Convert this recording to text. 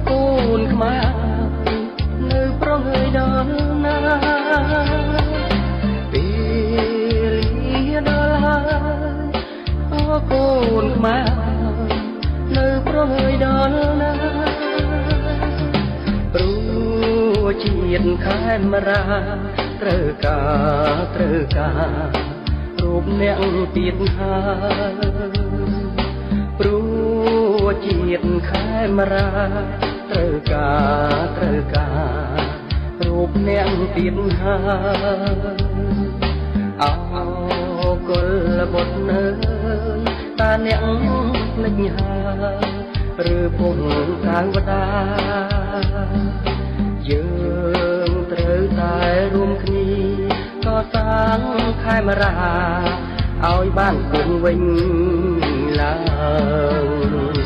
កូនខ្មែរនៅប្រងើយដល់ណាពេលលាដល់ហើយអូកូនខ្មែរនៅប្រងើយដល់ណាព្រោះជាតិខេមរាត្រូវការរូបអ្នកទៀតហើយព្រោះជាតិខេមរាត្រូវការរូបអ្នកទៀតហើយអោគុលបុត្រនៅតាអ្នកភ្លេចហើយឬពុំខាងវតាយើងត្រូវតែរួមគ្នាកសាងខេមរាឲ្យបានគង់វិញឡើង